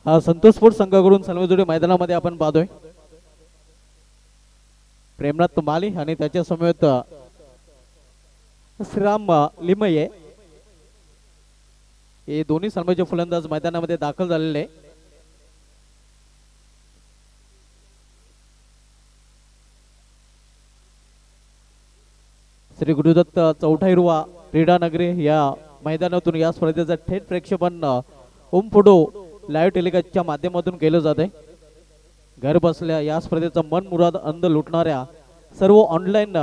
हा संतोष स्पोर्ट्स संघाकडून सलमेजोडी मैदानामध्ये आपण पाहतोय प्रेमनाथ माली आणि त्याच्या समवेत श्रीराम लिमये हे दोन्ही सलमेचे फलंदाज मैदानामध्ये दाखल झालेले. श्री गुरुदत्त चौठाईरवा क्रीडा नगरी या मैदानातून या स्पर्धेचं थेट प्रेक्षेपण ओम फोटो लाईव्ह टेलिकास्टच्या माध्यमातून केलं जाते. घर बसल्या या स्पर्धेचा मनमुराद आनंद लुटणाऱ्या सर्व ऑनलाईन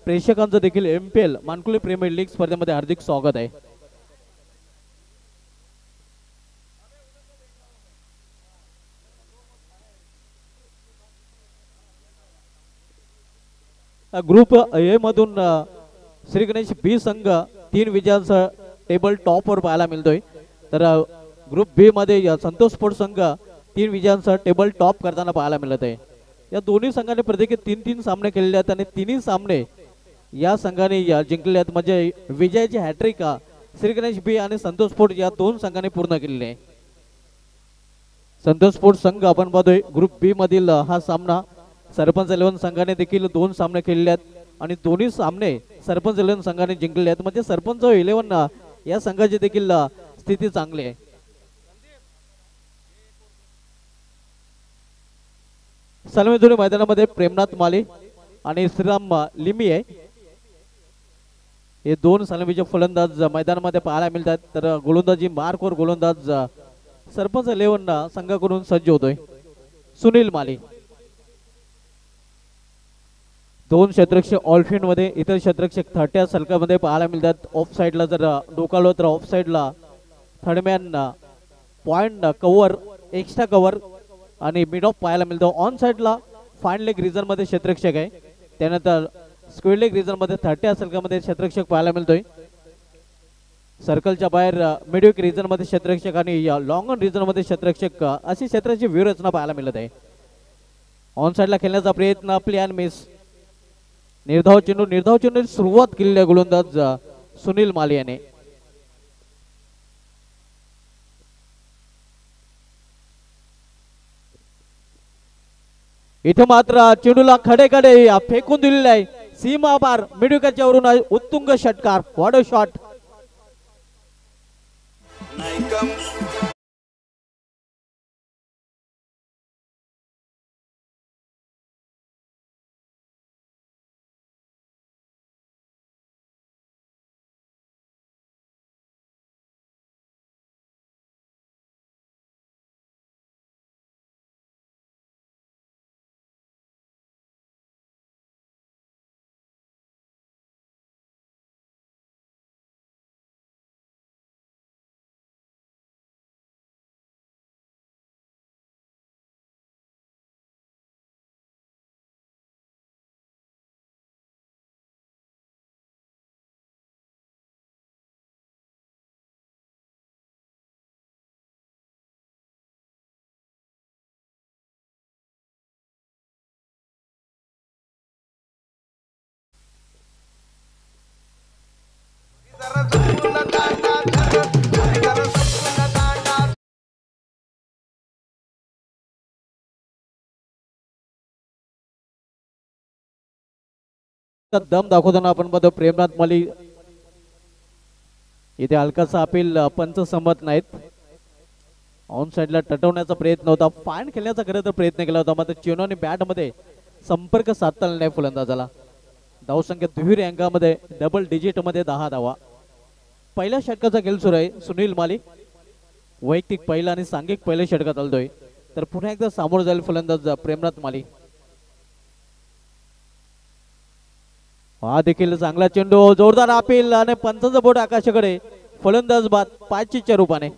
प्रेक्षकांचं देखील MPL मानकुली प्रीमियर लीग स्पर्धेमध्ये हार्दिक स्वागत आहे. ग्रुप ए मधून श्री गणेश बी संघ 3 विजयांसह टेबल टॉपवर पाहायला मिळतोय. तर ग्रुप बी मध्ये संतोष स्पोर्ट्स संघ 3 विजयांसह टेबल टॉप करताना पाहायला मिळत आहे. या दोन्ही संघाने प्रत्येकी 3-3 सामने खेळले आहेत आणि तिन्ही सामने या संघाने जिंकले आहेत. म्हणजे विजयाची हॅट्रिक श्री गणेश बी आणि संतोष स्पोर्ट्स या दोन संघाने पूर्ण केलेली आहे. संतोष स्पोर्ट्स संघ आपण पाहतोय ग्रुप बी मधील हा सामना सरपंच 11 संघाने देखील 2 सामने खेळले आहेत आणि दोन्ही सामने सरपंच 11 संघाने जिंकले आहेत. म्हणजे सरपंच 11 या संघाची देखील स्थिती चांगली आहे. सलमेजोडी मैदानामध्ये प्रेमनाथ माली आणि श्रीराम लिमिये हे दोन सलामीचे फलंदाज मैदानामध्ये पाहायला मिळतात. तर गोलंदाजी मार्कवर गोलंदाज सरपंच 11 संघाकडून सज्ज होतोय सुनील माली. 2 क्षेत्ररक्षक ऑलफिल्ड मध्ये, इतर क्षेत्ररक्षक 30 सलकामध्ये पाहायला मिळतात. ऑफ साइडला जर डोकावलं तर ऑफ साइडला third man point cover extra cover आणि मिड ऑफ पाहायला मिळतो. ऑन साइडला फाईन लेग रिजन मध्ये क्षेत्ररक्षक आहे. त्यानंतर स्क्वेअर लेग रिजन मध्ये 30 सलकामध्ये क्षेत्ररक्षक पाहायला मिळतोय. सर्कलच्या बाहेर मिडविक रिजन मध्ये क्षेत्ररक्षक आणि लॉंग ऑन रिजन मध्ये क्षेत्ररक्षक अशी क्षेत्राची व्यूहरचना पाहायला मिळत आहे. ऑन साइडला खेळण्याचा प्रयत्न प्लॅन मिस. निर्धाव चेंडू सुरुवात केलेली आहे गोलंदाज सुनील माली याने. इथे मात्र चेंडूला खडे फेकून दिलेले आहे. सीमा पार मिडविकेटच्या वरून उत्तुंग षटकार. What a shot. दम दाखवताना आपण बघतो प्रेमनाथ माली इथे हलकासा अपील पंच संमत नाहीत. ऑन साइडला टटवण्याचा प्रयत्न होता. फाईन खेळण्याचा खरं तर प्रयत्न केला होता. मात्र चेंडूने बॅट मध्ये संपर्क साधता नाही फलंदाजाला. धावसंख्या दुहेरी अंकामध्ये डबल डिजिट मध्ये 10 धावा. पहिल्या षटकाचा खेळ सुरू आहे. सुनील माली वैयक्तिक पहिला आणि सांघिक पहिल्या षटकात आलतोय. तर पुन्हा एकदा सामोर जाईल फलंदाज प्रेमनाथ माली. हा देखील चांगला चेंडू, जोरदार अपील आणि पंचाचं बोट आकाशाकडे. फलंदाज बाद 5च्या रूपाने.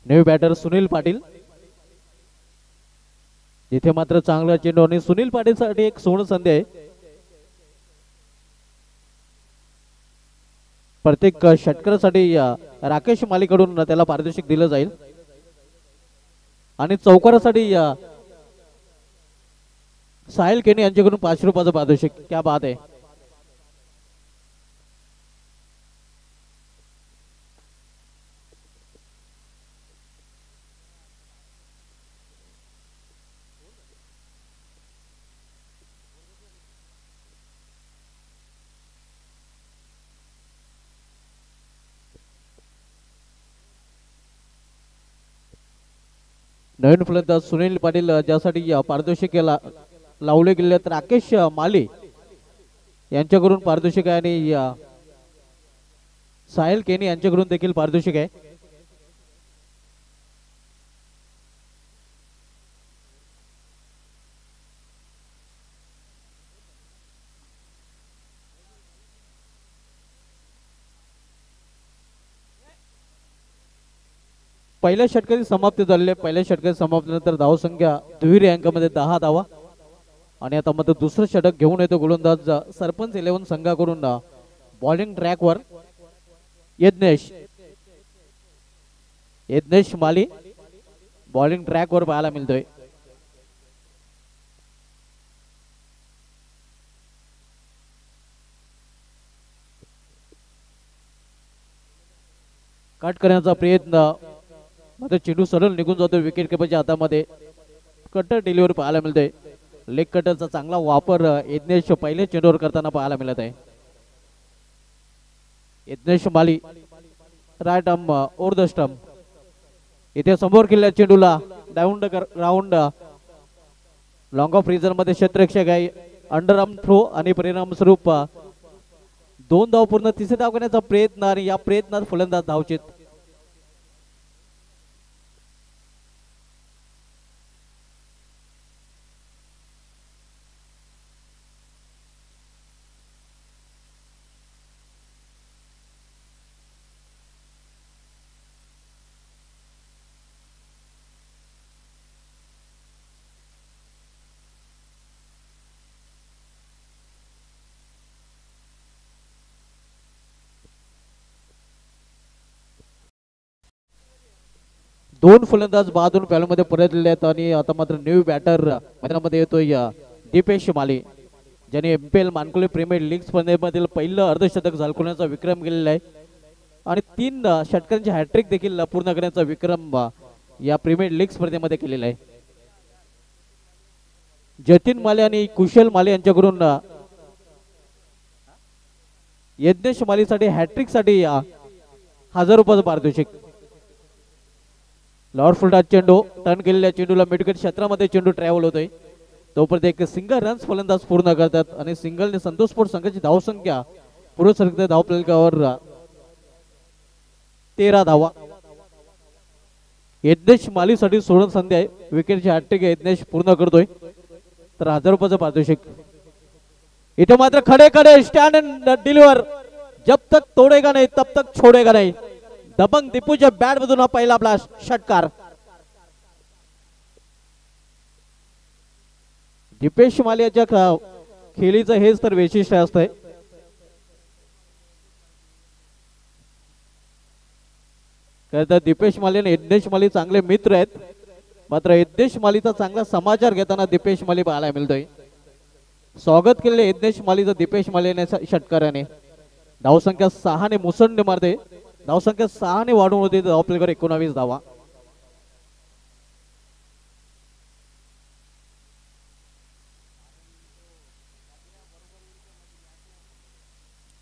न्यू बॅटर सुनील पाटील, जिथे मात्र चांगला चेंडू आणि सुनील पाटील साठी एक सुवर्ण संधी आहे. प्रत्येक षटकारासाठी राकेश मालीकडून त्याला पारितोषिक दिलं जाईल आणि चौकारासाठी साहिल केनी यांच्याकडून 500 रुपयाचं पारितोषिक. क्या बात आहे. नवीन फलंदाज सुनील पाटील ज्यासाठी पारितोषिक लावले गेले तर राकेश माली यांच्याकडून पारितोषिक आहे आणि साहिल केनी यांच्याकडून देखील पारितोषिक आहे. पहिल्या षटकाची समाप्ती झालेली आहे. पहिल्या षटकाची समाप्तीनंतर धावसंख्या दुहेरी अंकामध्ये 10 धावा आणि आता मात्र दुसरं षटक घेऊन येतो गोलंदाज सरपंच 11 संघाकडून बॉलिंग ट्रॅकवर यज्ञेश माली बॉलिंग ट्रॅकवर पाहायला मिळतोय. कट करण्याचा प्रयत्न मात्र चेंडू सरळ निघून जातो विकेट किपरच्या हातामध्ये. कटर डिलिव्हरी पाहायला मिळते. लेग कटरचा चांगला वापर यज्ञेश पहिले चेंडूवर करताना पाहायला मिळत आहे. Yagnesh Mali right arm over the stump. इथे समोर केलेल्या चेंडूला राऊंड लॉंग ऑफ रिझन मध्ये क्षेत्ररक्षक आहे. अंडर आर्म थ्रो आणि परिणामस्वरूप 2 धाव पूर्ण, तिसरे धाव करण्याचा प्रयत्न आणि या प्रयत्नात फलंदाज धावचित. दोन फलंदाज बाजून पॅलमध्ये परतलेले आहेत आणि आता मात्र न्यू बॅटर मैदानामध्ये येतोय दीपेश माली, ज्याने एमपीएल मानकुले प्रीमियर लीग स्पर्धेमधील पहिलं अर्धशतक झळकवण्याचा विक्रम केलेला आहे आणि 3 षटकांची हॅट्रिक देखील पूर्ण करण्याचा विक्रम या प्रीमियर लीग स्पर्धेमध्ये केलेला आहे. जतीन माले आणि कुशल माले यांच्याकडून यज्ञेश मालीसाठी हॅट्रिक साठी 1000 रुपयाचं पारितोषिक. लॉर्ड फुलटाच चेंडू टर्न केलेल्या चेंडूला मिडविकेट क्षेत्रामध्ये चेंडू ट्रॅव्हल होतोय. तोपर्यंत एक सिंगल रन्स फलंदाज पूर्ण करतात आणि सिंगलने संतोष स्पोर्ट्स संघाची धावसंख्या पूर्ण सरकते धावफलकावर 13 धावा. यज्ञेश मालीसाठी सोडून संधी आहे. विकेटची हॅट्रिक यज्ञेश पूर्ण करतोय तर 1000 रुपयाचं पारितोषिक. इथे मात्र खडे खडे स्टँड अँड डिलिव्हर, जब तक तोडेगा नाही तब तक छोडेगा नाही. दबंग दीपूच्या बॅट मधून हा पहिला आपला षटकार. दीपेश मालियाच्या खेळीचं हेच तर वैशिष्ट्य असतंय. खरं तर दीपेश माली आणि यज्ञेश माली चांगले मित्र आहेत, मात्र यज्ञेश मालीचा चांगला समाचार घेताना दीपेश माली पाहायला मिळतोय. स्वागत केलेले यज्ञेश मालीचं दीपेश माली षटकाराने. धावसंख्या 6 ने मुसंडी मारते. धावसंख्या 6 ने वाढून होते. धावफलकावर 19 धावा.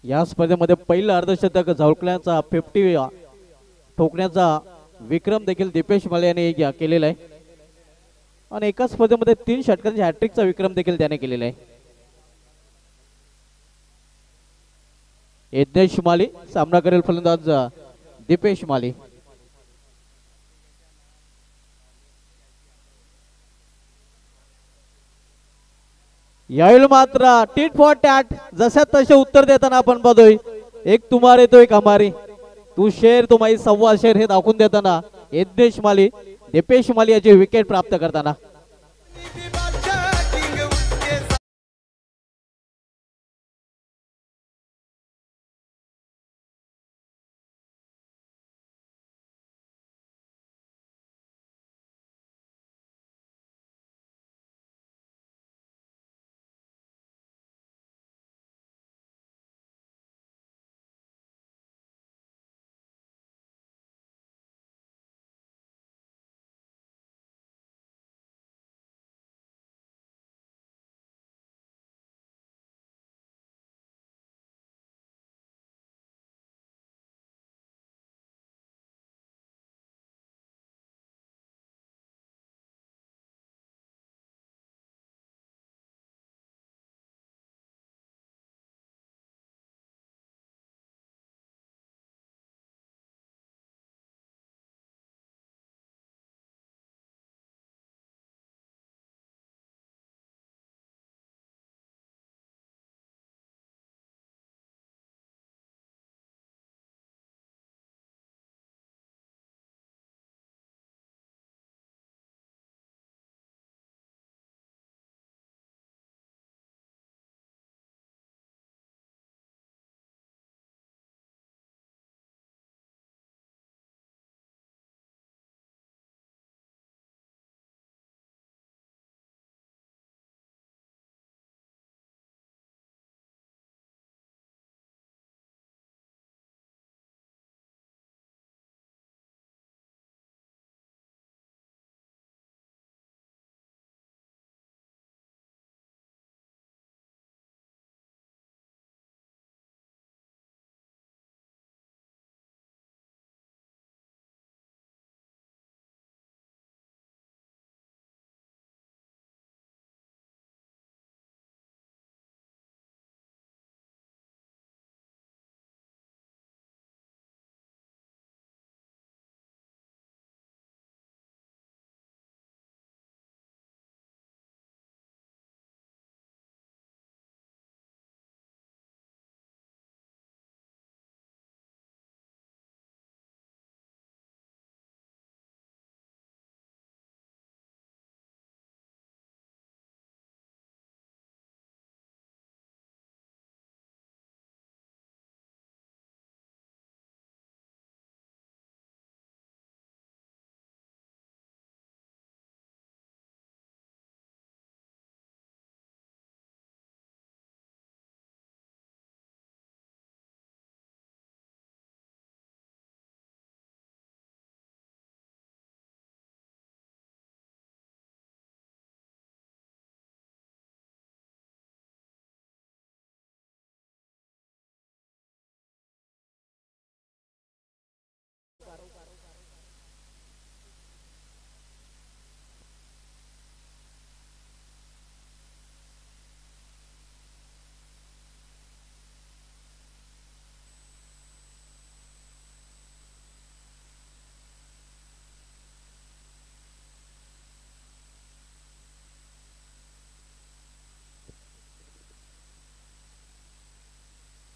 या स्पर्धेमध्ये पहिलं अर्धशतक झळकण्याचा 50 ठोकण्याचा विक्रम देखील दीपेश माले यांनी केलेला आहे आणि एका स्पर्धेमध्ये 3 षटकांच्या हॅट्रिकचा विक्रम देखील त्याने केलेला आहे. यज्ञेश माली सामना करेल फलंदाज दीपेश माली. यावेळी मात्र टीट फॉर टॅट, जशा तसे उत्तर देताना आपण बघतोय एक तुम्हारे तो एक हमारी, तू शेर तुम्हारी 1.25 शेर हे दाखवून देताना यज्ञेश माली दीपेश माली याची विकेट प्राप्त करताना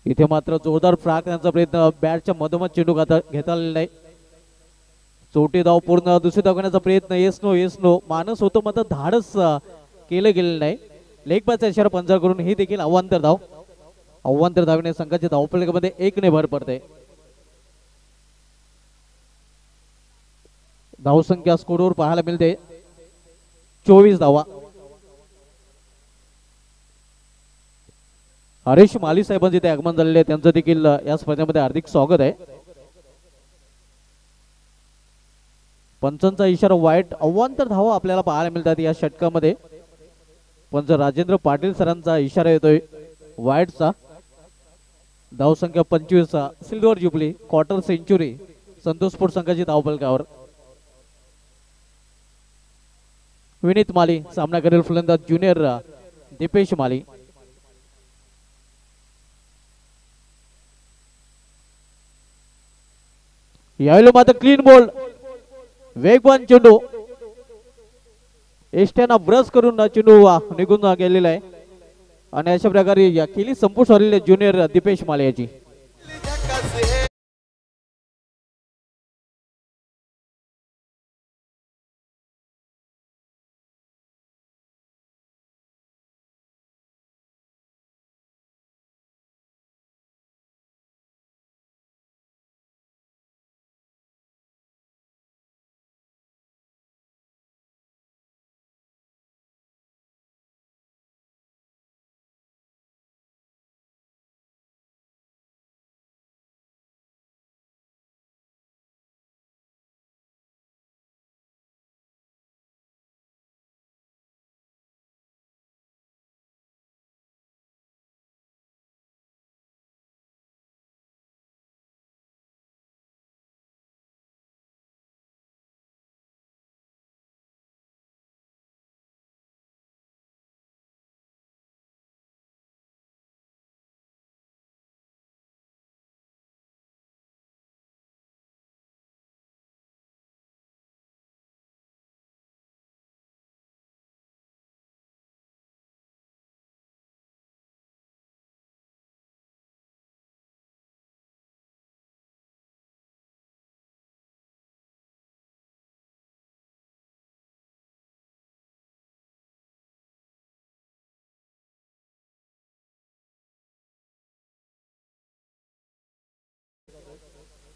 इथे मात्र जोरदार फ्राकण्याचा प्रयत्न बॅटच्या मधोमध चेंडू घेता आलेला नाही चौथी धाव पूर्ण दुसरी धाव घेण्याचा प्रयत्न येस नो मानस होतो मात्र धाडस केलं गेलेलं नाही लेग पासचा इशारा पंजा करून ही देखील अवांतर धावने संघाच्या धावफलकामध्ये 1 ने भर पडते धावसंख्या स्कोरवर पाहायला मिळते 24 धावा हरीश माली साहेबांचे ते आगमन झालेले आहे त्यांचं देखील या स्पर्धेमध्ये हार्दिक स्वागत आहे पंचांचा इशारा वाईट अवांतर धावा आपल्याला पाहायला मिळतात या षटकामध्ये पंच राजेंद्र पाटील सरांचा इशारा येतोय वाईटचा धावसंख्या 25 silver jubilee quarter century Santosh sport संघाची धावफलकावर विनीत माली सामना करेल फलंदाज ज्युनियर दीपेश माली यावेळी मात्र क्लीन बॉल वेगवान चेंडू एसट्याना ब्रश करून चेंडू निघून गेलेला आहे आणि अशा प्रकारे या केली संपुष्ट झालेले ज्युनियर दीपेश माले याची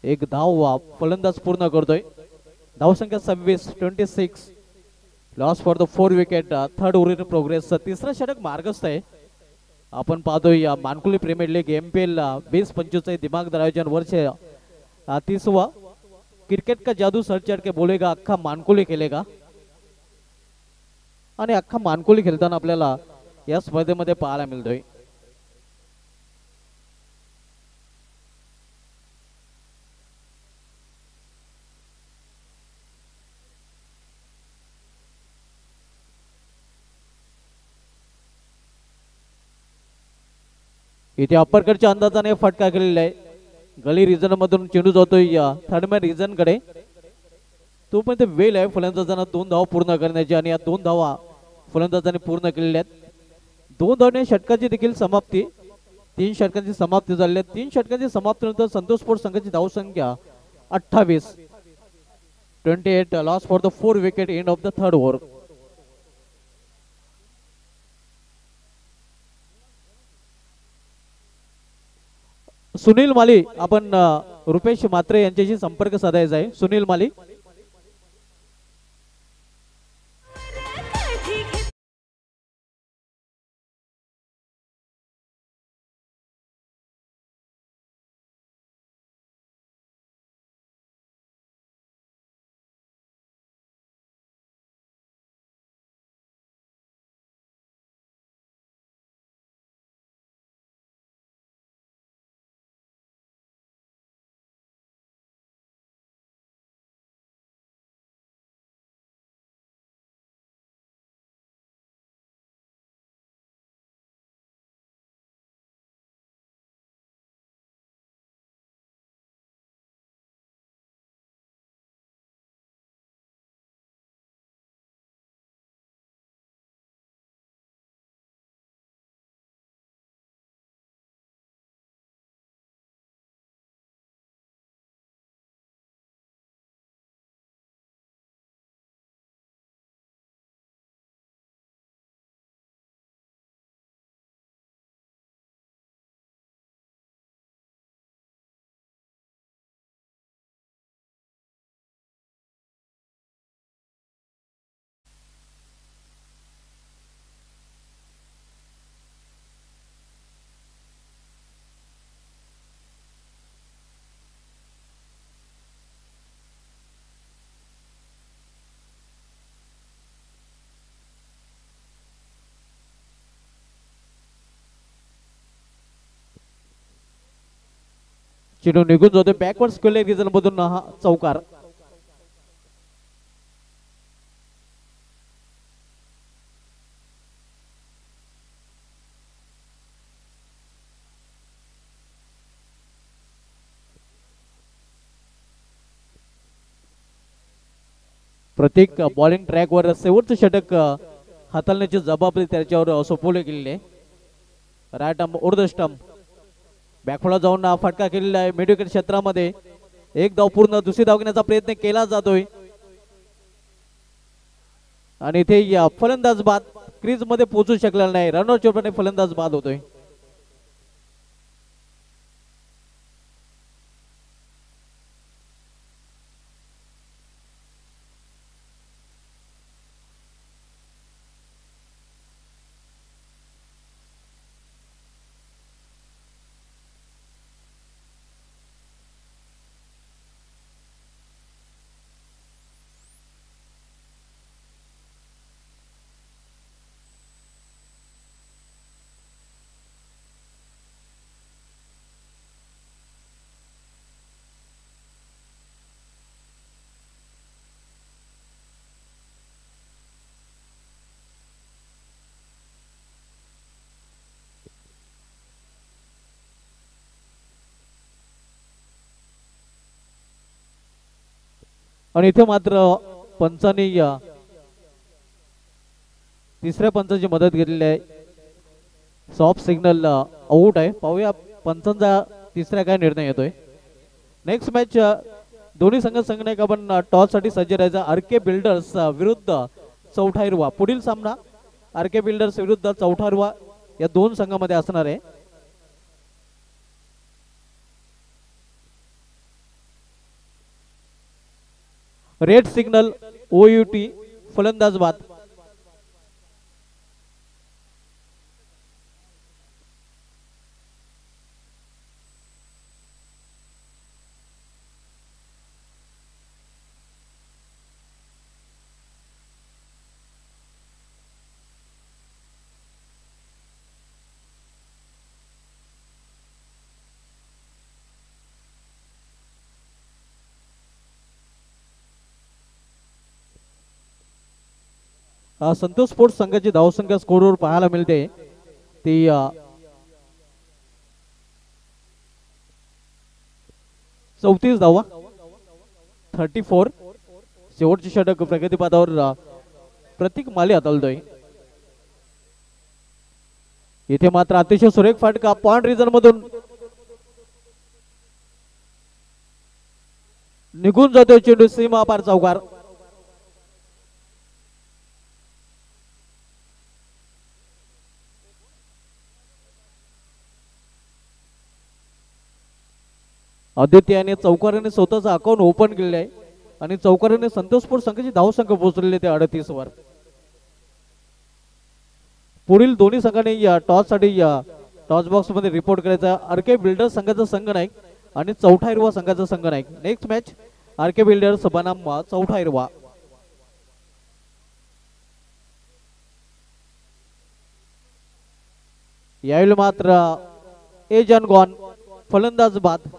एक धाव फलंदाज पूर्ण करतोय. धावसंख्या 26 loss for the 4 wicket. Third over in progress. तिसरा षटक मार्गस्थ आहे. आपण पाहतोय या मानकुली प्रीमियर लीग MPL 20-25 दिमागदार आयोजन वर्ष 30वां. क्रिकेट का जादू सर चढ़ के बोलेगा अख्खा मानकुली खेळेगा. आणि अख्खा मानकुली खेळताना आपल्याला या स्पर्धेमध्ये पाहायला मिळतोय. इथे अप्परकडच्या अंदाजाने फटका केलेला आहे. गली रिजन मधून चेंडू जातोय थर्ड मॅन रिजन कडे. तो पण ते वेल आहे फलंदाजांना 2 धावा पूर्ण करण्याची आणि या 2 धावा फलंदाजांनी पूर्ण केलेल्या आहेत. 2 धावने षटकाची देखील समाप्ती. 3 षटकांची समाप्ती झाली आहे. 3 षटकांची समाप्तीनंतर संतोष स्पोर्ट्स संघाची धावसंख्या 28 loss for the 4 wicket end of the third over. Sunil Mali आपण रुपेश मात्रे यांच्याशी संपर्क साधायचा आहे. सुनील माली चेंडू निघून जातोय बॅकवर्ड स्क्वेअर रिजन मधून हा चौकार. प्रत्येक बॉलिंग ट्रॅकवर शेवटचं षटक हाताळण्याची जबाबदारी त्याच्यावर सोपवली गेलेली आहे. Right arm over the stump. बॅकफोला जाऊन फटका केलेला आहे मिड विकेट क्षेत्रामध्ये. एक धाव पूर्ण. दुसरी धाव घेण्याचा प्रयत्न केला जातोय आणि इथे फलंदाज बाद. क्रीज मध्ये पोहोचू शकलेला नाही. रनआउट चोपडाने फलंदाज बाद होतोय. आणि इथे मात्र पंचांनी तिसऱ्या पंचाची मदत घेतलेली आहे. सॉफ्ट सिग्नल आउट आहे. पाहूया पंचांचा तिसऱ्या काय निर्णय येतोय. नेक्स्ट मॅच दोन्ही संघाने आपण टॉस साठी सज्ज राहायचा. आरके बिल्डर्स विरुद्ध चौठाईरवा. पुढील सामना आरके बिल्डर्स विरुद्ध चौठाईरवा या दोन संघांमध्ये असणार आहे. रेड सिग्नल OUT फलंदाज बाद. संतोष स्पोर्ट्स संघाची धावसंख्या स्कोरवर पाहायला मिळते ती 34 धावा 34. शेवटचे षटक प्रगतीपथावर प्रतीक माली हाताळतोय. इथे मात्र अतिशय सुरेख फाटका पॉइंट रिजन मधून निघून जातोय चेंडू सीमा पार चौकार. आदित्याने चौकाराने स्वतःचं अकाउंट ओपन केलेलं आहे आणि चौकाराने संतोष स्पोर्ट्स संघाची धावसंख्या पोहोचलेली ते 38 वर. पुढील दोन्ही संघाने या टॉस साठी टॉस बॉक्स मध्ये रिपोर्ट करायचा. आरके बिल्डर्स संघाचा संघ नायक आणि चौथा हिरवा संघाचा संघ नायक. नेक्स्ट मॅच आरके बिल्डर्स बनाम चौथा हिरवा. यावेळी मात्र एजन गॉन फलंदाज बाद.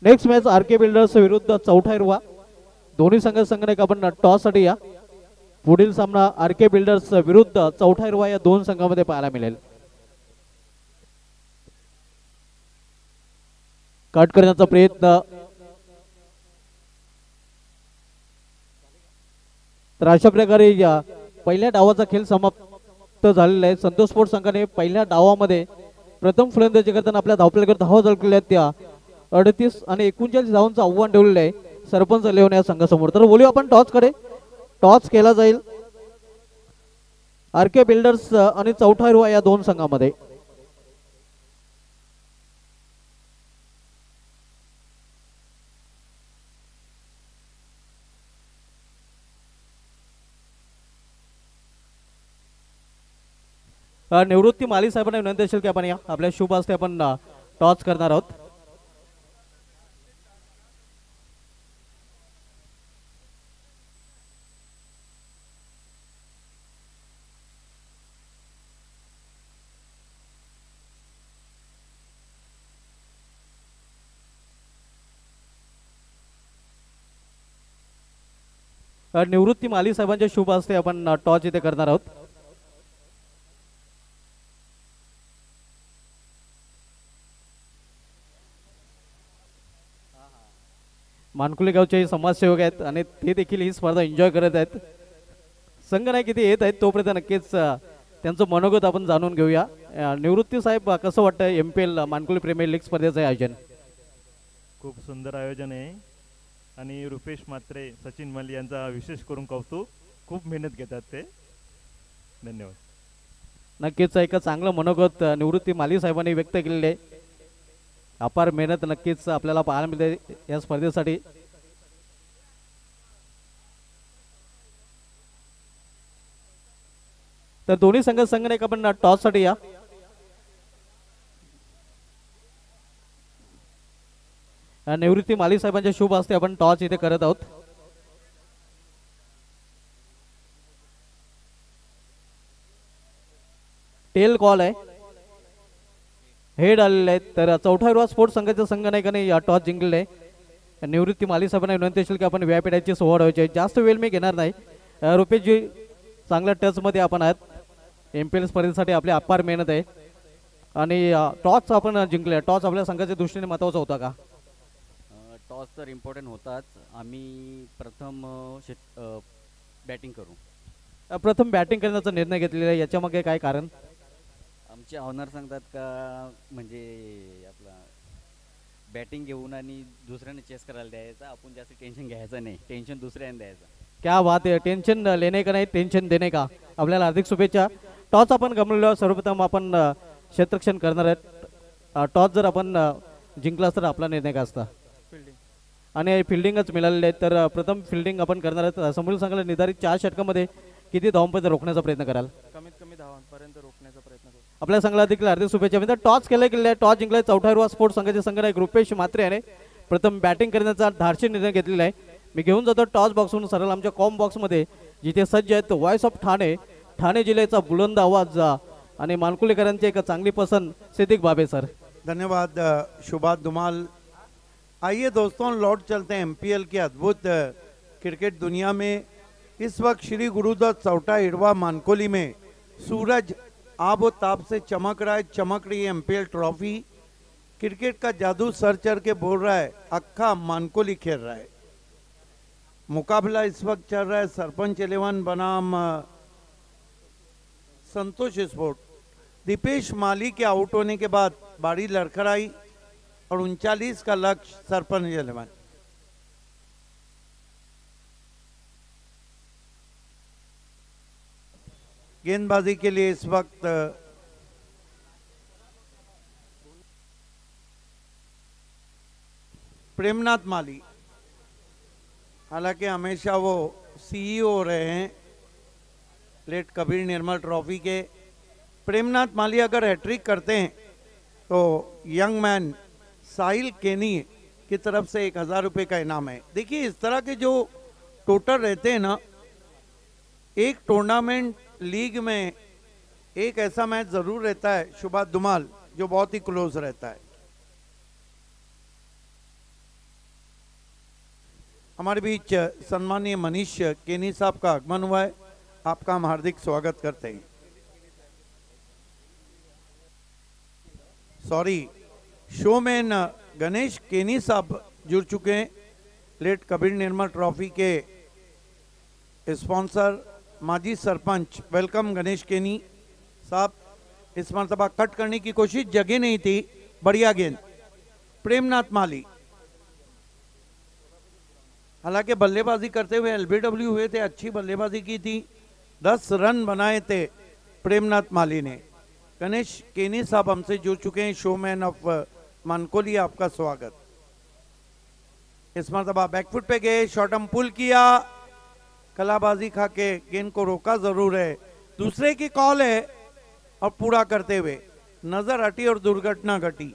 नेक्स्ट मॅच आरके बिल्डर्स विरुद्ध चौथा हिरवा. दोन्ही संघाने आपण टॉस साठी या. पुढील सामना आरके बिल्डर्स विरुद्ध चौथा हिरवा या दोन संघांमध्ये पाहायला मिळेल. कट करण्याचा प्रयत्न. तर अशा प्रकारे या पहिल्या डावाचा खेळ समाप्त झालेला आहे. संतोष स्पोर्ट्स संघाने पहिल्या डावामध्ये प्रथम फलंदाजी करताना आपल्या धावपल्याकडे धावा झळकलेल्या त्या 38 आणि 39 धावांचं आव्हान ठेवलेलं आहे सरपंच लेवन या संघासमोर. तर बोलूया आपण टॉस कडे. टॉस केला जाईल आरके बिल्डर्स आणि चौथा हिरवा या दोन संघांमध्ये. निवृत्ती माली साहेबांना विनंती असेल की आपण या आपल्या शुभ हस्ते आपण टॉस करणार आहोत. निवृत्ती माली साहेबांच्या शुभ हस्ते आपण टॉस इथे करणार आहोत. मानकुले गावचे समाजसेवक आहेत आणि ते देखील ही स्पर्धा एन्जॉय करत आहेत. संघ नाही किती येत आहेत तोपर्यंत नक्कीच त्यांचं मनोगत आपण जाणून घेऊया. निवृत्ती साहेब कसं वाटतं MPL मानकुले प्रीमियर लीग स्पर्धेचं आयोजन? खूप सुंदर आयोजन आहे आणि रुपेश म्हात्रे सचिन मल्ली यांचा विशेष करून कौतुक. खूप मेहनत घेतात ते. धन्यवाद. नक्कीच एक चांगलं मनोगत निवृत्ती माली साहेबांनी व्यक्त केलेले आहे. अपार मेहनत नक्कीच आपल्याला पाहायला मिळते या स्पर्धेसाठी. तर दोन्ही संघाने आपण टॉस साठी या. निवृत्ती माली साहेबांच्या शुभ हस्ते आपण टॉस इथे करत आहोत. टेल कॉल आहे. हेड आलेले आहेत. तर चौथा हिरवा स्पोर्ट्स संघाच्या संघनायकाने या टॉस जिंकलेले आहे. निवृत्ती माली साहेबांना विनंती असेल की आपण व्यापीठाची सोहळ व्हायची. जास्त वेळ मी घेणार नाही. रुपेशजी चांगल्या टच मध्ये आपण आहात. MPL स्पर्धेसाठी आपली अपार मेहनत आहे. आणि टॉस आपण जिंकले, टॉस आपल्या संघाच्या दृष्टीने महत्त्वाचा होता का? टॉस तर इम्पॉर्टंट होताच. आम्ही प्रथम बॅटिंग करू. प्रथम बॅटिंग करण्याचा निर्णय घेतलेला आहे, याच्यामागे काय कारण? आमचे ऑनर सांगतात का म्हणजे आपला बॅटिंग घेऊन आणि दुसऱ्याने चेस करायला द्यायचं, आपण जास्त टेन्शन घ्यायचं नाही, टेन्शन दुसऱ्याने द्यायचं. क्या बात आहे, टेन्शन लेणे का नाही टेन्शन देणे का. आपल्याला हार्दिक शुभेच्छा. टॉस आपण गमवलो, सर्वप्रथम आपण क्षेत्ररक्षण करणार आहेत. टॉस जर आपण जिंकला तर आपला निर्णय काय असता? आणि फिल्डिंगच मिळालेले आहेत, तर प्रथम फिल्डिंग आपण करणार आहेत. समोरील संघाला निर्धारित 4 षटकामध्ये किती धावांपर्यंत रोखण्याचा प्रयत्न कराल? कमीत कमी धावांपर्यंत रोखण्याचा प्रयत्न करू. आपल्या संघाला देखील हार्दिक शुभेच्छा. मित्र टॉस गेले, टॉस जिंकलाय. चौथा हिरवा स्पोर्ट्स संघाचे संघनायक रुपेश म्हात्रे याने प्रथम बॅटिंग करण्याचा धाडसी निर्णय घेतलेला आहे. मी घेऊन जातो टॉस बॉक्सहून सरळ आमच्या कॉम बॉक्समध्ये, जिथे सज्ज आहेत वॉइस ऑफ ठाणे, ठाणे जिल्ह्याचा बुलंद आवाज आणि मानकुलेकरांची एक चांगली पसंत सिद्दीक बाबे सर. धन्यवाद शुभात धुमाल. आइए दोस्तों, लौट चलते हैं एमपीएल की अद्भुत क्रिकेट दुनिया में। इस वक्त श्री गुरुदत्त चौटा इड़वा मानकोली में सूरज आब व ताप से चमक रहा है, चमक रही है एमपीएल ट्रॉफी। क्रिकेट का जादू सर चढ़ के बोल रहा है, अक्खा मानकोली खेल रहा है। मुकाबला इस वक्त चल रहा है सरपंच 11 बनाम संतोष स्पोर्ट। दीपेश माली के आउट होने के बाद बारी लड़खड़ाई और 39 का लक्ष्य सरपंच 11। गेंदबाजी के लिए इस वक्त प्रेमनाथ माली, हालांकि हमेशा वो सीईओ रहे हैं लेट कबीर निर्मल ट्रॉफी के। प्रेमनाथ माली अगर हैट्रिक करते हैं तो यंग मैन साहिल केनी की तरफ से 1000 रुपये का इनाम है। देखिए, इस तरह के जो टोटल रहते हैं ना, एक टूर्नामेंट लीग में एक ऐसा मैच जरूर रहता है शुभात धुमाल जो बहुत ही क्लोज रहता है। हमारे बीच सम्मानीय मनीष केनी साहब का आगमन हुआ है, आपका हम हार्दिक स्वागत करते हैं। सॉरी, शोमैन गणेश केनी साहब जुड़ चुके हैं, लेट कबीर निर्मल ट्रॉफी के स्पॉन्सर माजी सरपंच। वेलकम गणेश केनी साहब। इस मरतबा कट करने की कोशिश, जगह नहीं थी, बढ़िया गेंद। प्रेमनाथ माली हालांकि बल्लेबाजी करते हुए एलबीडब्ल्यू हुए थे, अच्छी बल्लेबाजी की थी, 10 रन बनाए थे प्रेमनाथ माली ने। गणेश केनी साहब हमसे जुड़ चुके हैं, शोमैन ऑफ मानकोली, आपका स्वागत। इस मरतबा बैकफुट पे गए, शॉर्टम पुल किया, कलाबाजी खा के गेंद को रोका जरूर है, दूसरे की कॉल है और पूरा करते हुए नजर हटी और दुर्घटना घटी।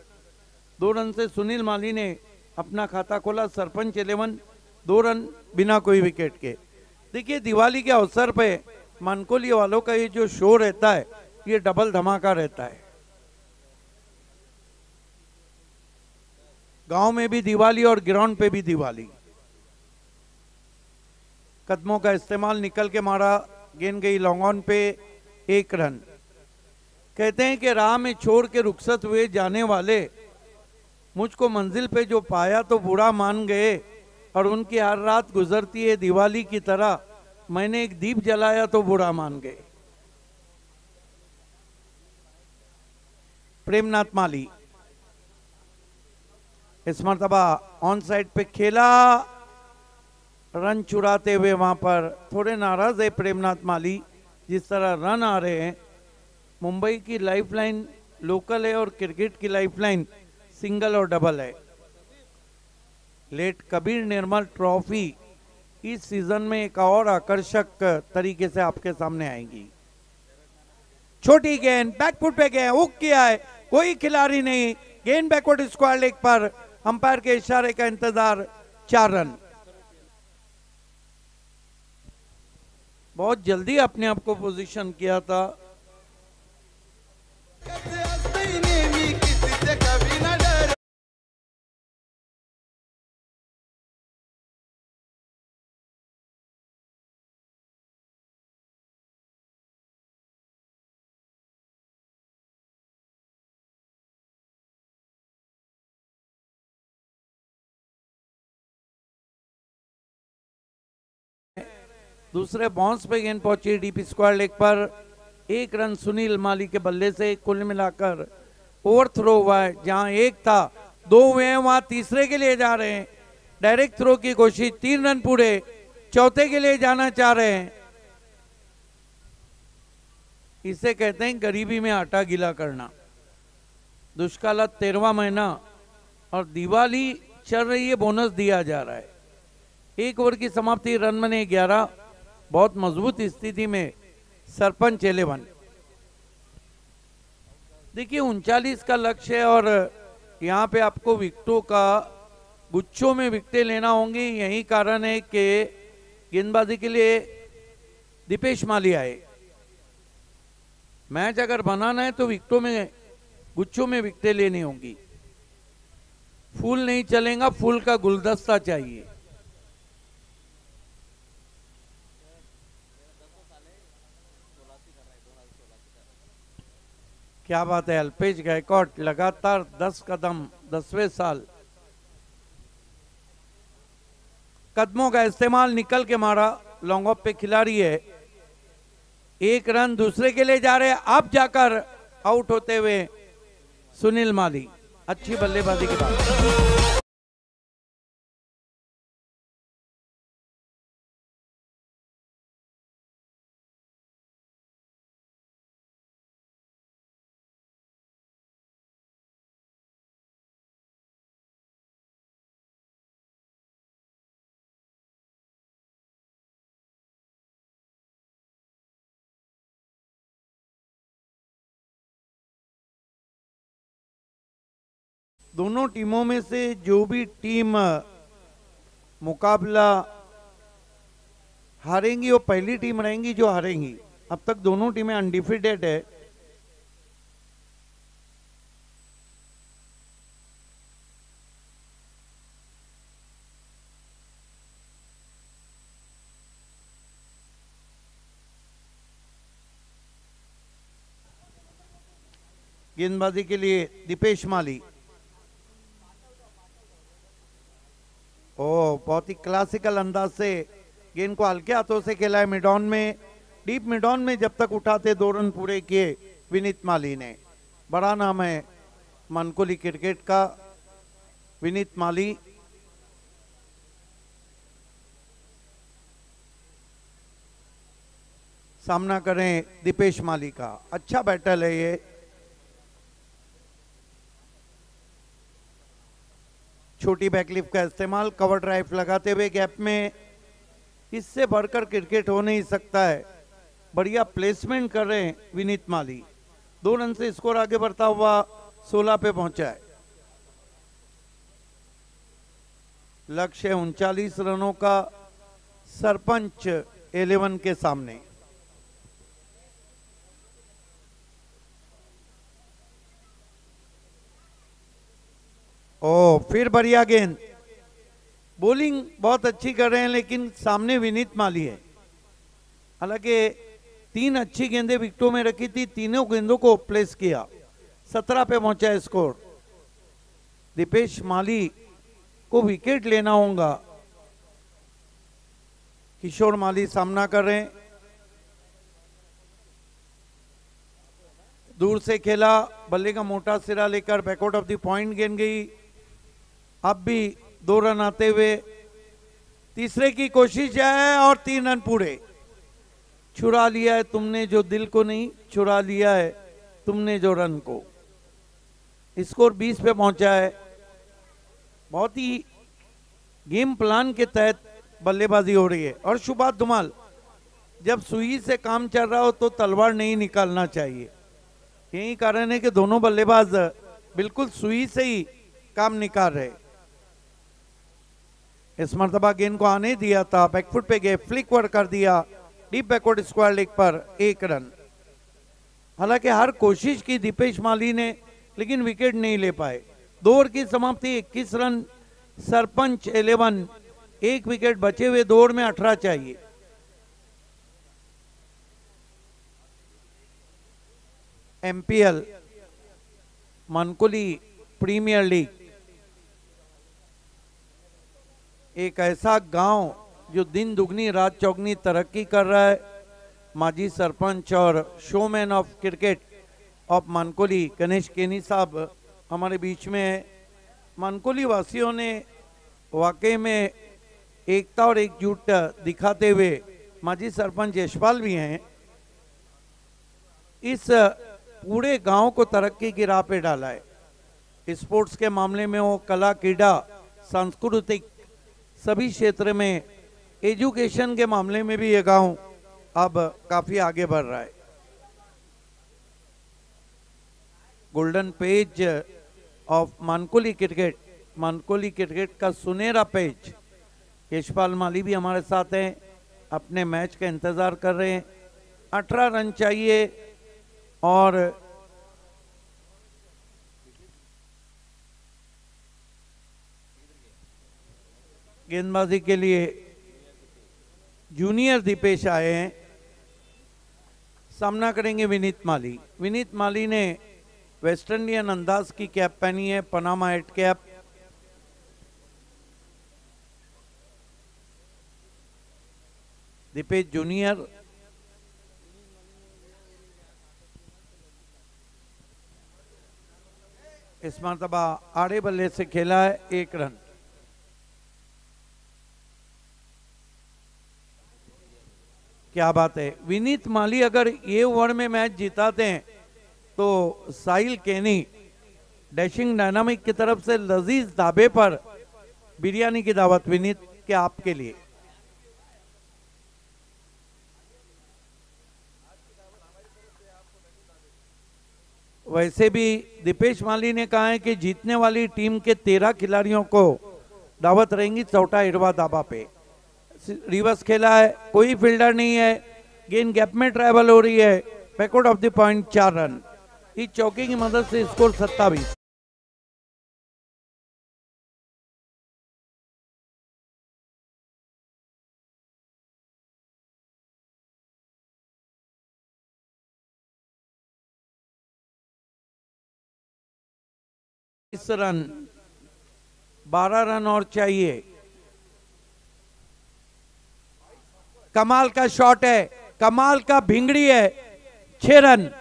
2 रन से सुनील माली ने अपना खाता खोला। सरपंच 11 2 रन बिना कोई विकेट के। देखिए, दिवाली के अवसर पे मानकोली वालों का ये जो शो रहता है, ये डबल धमाका रहता है। गांव में भी दिवाली और ग्राउंड पे भी दिवाली। कदमों का इस्तेमाल, निकल के मारा, गेंद गई लॉन्ग ऑन पे, 1 रन। कहते हैं कि राह में छोड़ के रुखसत हुए जाने वाले मुझको मंजिल पे जो पाया तो बुरा मान गए, और उनकी हर रात गुजरती है दिवाली की तरह, मैंने एक दीप जलाया तो बुरा मान गए। प्रेमनाथ माली इस मरतबा ऑन साइड पे खेला, रन चुराते हुए वहां पर थोड़े नाराज है प्रेमनाथ माली, जिस तरह रन आ रहे हैं। मुंबई की लाइफलाइन लोकल है और क्रिकेट की लाइफलाइन सिंगल और डबल है। लेट कबीर निर्मल ट्रॉफी इस सीजन में एक और आकर्षक तरीके से आपके सामने आएगी। छोटी गेंद बैकफुट पे गए, हुक किया है, कोई खिलाड़ी नहीं, गेंद बैकवर्ड स्क्वायर लेग पर, अंपायर के इशारे का इंतजार, 4 रन। बहुत जल्दी अपने आप को पोजीशन किया था। दूसरे बाउंस पे गेंद पहुंची डीपी स्क्वायर लेग पर। 1 रन सुनील माली के बल्ले से। कुल मिलाकर ओवर थ्रो हुआ है, जहां 1 था 2 हुए हैं, वहां तीसरे के लिए जा रहे हैं। डायरेक्ट थ्रो की कोशिश, 3 रन पूरे, चौथे के लिए जाना चाह रहे हैं। इसे कहते हैं गरीबी में आटा गीला करना। दुष्काल 13वां महीना और दिवाली चल रही है, बोनस दिया जा रहा है। 1 ओवर की समाप्ति, रन बने 11। बहुत मजबूत स्थिति में सरपंच 11। देखिए 39 का लक्ष्य है और यहाँ पे आपको विकेटों का गुच्छों में विकेटें लेना होंगी। यही कारण है कि गेंदबाजी के लिए दीपेश माली आए। मैच अगर बनाना है तो विकेटों में गुच्छों में विकेटें लेनी होंगी। फूल नहीं चलेगा, फूल का गुलदस्ता चाहिए। क्या बात है, अल्पेश गायकवाड लगातार 10 कदम, 10वें साल। कदमों का इस्तेमाल, निकल के मारा, लॉन्ग ऑफ पे खिलाड़ी है। 1 रन दूसरे के लिए जा रहे हैं। अब जाकर आउट होते हुए सुनील माली। अच्छी बल्लेबाजी के बाद दोनों टीमों में से जो भी टीम मुकाबला हारेंगी वो पहली टीम रहेंगी जो हारेंगी। अब तक दोनों टीमें अनडिफिटेड है। गेंदबाजी के लिए दीपेश माली। बहुत ही क्लासिकल अंदाज से गेंद को हल्के हाथों से खेला है मिड ऑन में, डीप मिड ऑन में। जब तक उठाते 2 रन पूरे किए विनीत माली ने। बड़ा नाम है मनकोली क्रिकेट का विनीत माली। सामना करें दीपेश माली का। अच्छा बैटल है ये। छोटी बैकलिफ्ट का इस्तेमाल, कवर ड्राइव लगाते हुए गैप में। इससे बढ़कर क्रिकेट हो नहीं सकता है। बढ़िया प्लेसमेंट कर रहे हैं विनीत माली। 2 रन से स्कोर आगे बढ़ता हुआ 16 पे पहुंचा है। लक्ष्य 39 रनों का सरपंच 11 के सामने। फिर बढ़िया गेंद। बॉलिंग बहुत अच्छी कर रहे हैं लेकिन सामने विनीत माली है। हालांकि 3 अच्छी गेंदें विकेटों में रखी थी, तीनों गेंदों को प्लेस किया। 17 पे पहुंचा है स्कोर। दीपेश माली को विकेट लेना होगा। किशोर माली सामना कर रहे हैं। दूर से खेला, बल्ले का मोटा सिरा लेकर बैकआउट ऑफ द पॉइंट गेंद गई। अब भी 2 रन आते हुए तीसरे की कोशिश है और 3 रन पूरे। चुरा लिया है तुमने जो दिल को, नहीं चुरा लिया है तुमने जो रन को। स्कोर 20 पे पहुंचा है। बहुत ही गेम प्लान के तहत बल्लेबाजी हो रही है। और शुभात धुमाल, जब सुई से काम चल रहा हो तो तलवार नहीं निकालना चाहिए। यही कारण है कि दोनों बल्लेबाज बिल्कुल सुई से ही काम निकाल रहे। इस मर्तबा गेंद को आने दिया था, बैकफुट पे गए, फ्लिक वर्क कर दिया डीप बैकवर्ड स्क्वायर लेग पर 1 रन। हालांकि हर कोशिश की दीपेश माली ने लेकिन विकेट नहीं ले पाए। 2 ओवर की समाप्ति, 21 रन सरपंच 11। 1 विकेट बचे हुए 2 ओवर में 18 चाहिए। एमपीएल मनकोली प्रीमियर लीग एक ऐसा गांव जो दिन दुगनी रात चौगनी तरक्की कर रहा है, माजी सरपंच और showman of cricket of Mankoli Ganesh केनी साहब हमारे बीच में है। मानकोली वासियों ने वाकई में एकता और एकजुट दिखाते हुए, माजी सरपंच यशपाल भी हैं, इस पूरे गांव को तरक्की की राह पे डाला है। स्पोर्ट्स के मामले में हो, कला क्रीड़ा सांस्कृतिक सभी क्षेत्र में, एजुकेशन के मामले में भी ये गांव अब काफी आगे बढ़ रहा है। Golden page of Mankoli cricket का सुनहरा पेज, यशपाल माली भी हमारे साथ हैं, अपने मैच का इंतजार कर रहे हैं। 18 रन चाहिए और गेंदबाजी के लिए जूनियर दीपेश आए हैं। सामना करेंगे विनीत माली। विनीत माली ने वेस्ट इंडियन अंदाज की कैप पहनी है, Panama head cap. Deepesh junior इस मरतबा आड़े बल्ले से खेला है, 1 रन। क्या बात है, विनीत माली अगर ये ओवर में मैच जिताते हैं तो साहिल केनी डैशिंग डायनामिक की तरफ से लजीज ढाबे पर बिरयानी की दावत विनीत के आपके लिए। वैसे भी दीपेश माली ने कहा है कि जीतने वाली टीम के 13 खिलाड़ियों को दावत रहेंगी चौटा इरवा दाबा पे। रिवर्स खेला है, कोई फील्डर नहीं है, गेंद गैप में ट्रैवल हो रही है, back out of the point 4 run. इस चौके की मदद से स्कोर 27। इस रन 12 रन और चाहिए। कमाल का शॉट है, कमाल का भिंगड़ी है, 6 रन।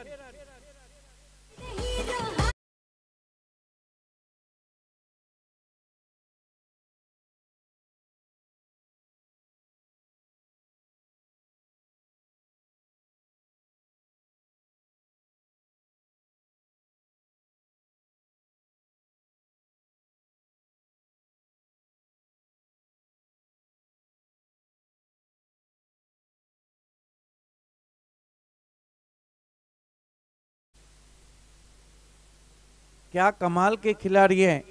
क्या कमाल के खिलाड़ी हैं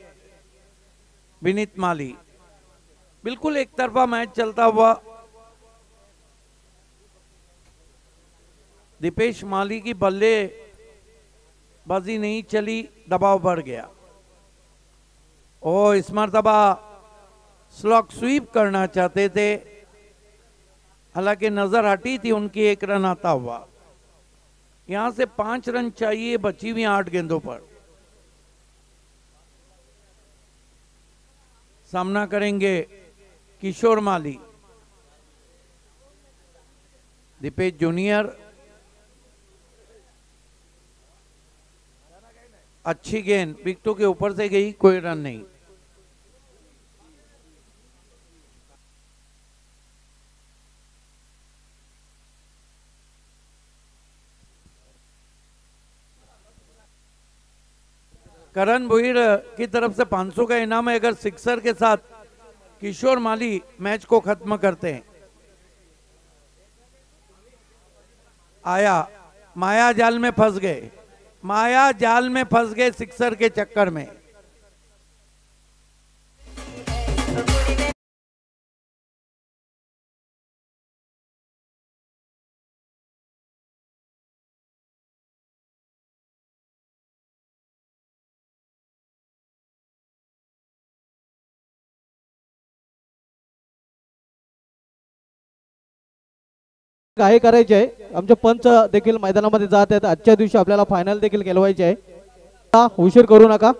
विनीत माली। बिल्कुल एक तरफा मैच चलता हुआ दीपेश माली की बल्ले बाजी नहीं चली, दबाव बढ़ गया। ओ इस मरतबा स्लॉक स्वीप करना चाहते थे, हालांकि नजर हटी थी उनकी, 1 रन आता हुआ। यहां से 5 रन चाहिए बची हुई 8 गेंदों पर। सामना करेंगे किशोर माली। दीपेश जूनियर अच्छी गेंद विकेटों के ऊपर से गई, कोई रन नहीं। करण भोईर की तरफ से 500 का इनाम है अगर सिक्सर के साथ किशोर माली मैच को खत्म करते हैं। आया, माया जाल में फंस गए, माया जाल में फंस गए सिक्सर के चक्कर में। काय करायचे आहे, आमचे पंच देखील मैदानामध्ये जात आहेत। आजच्या दिवशी आपल्याला फायनल देखील खेळवायचे आहे, उशीर करू नका।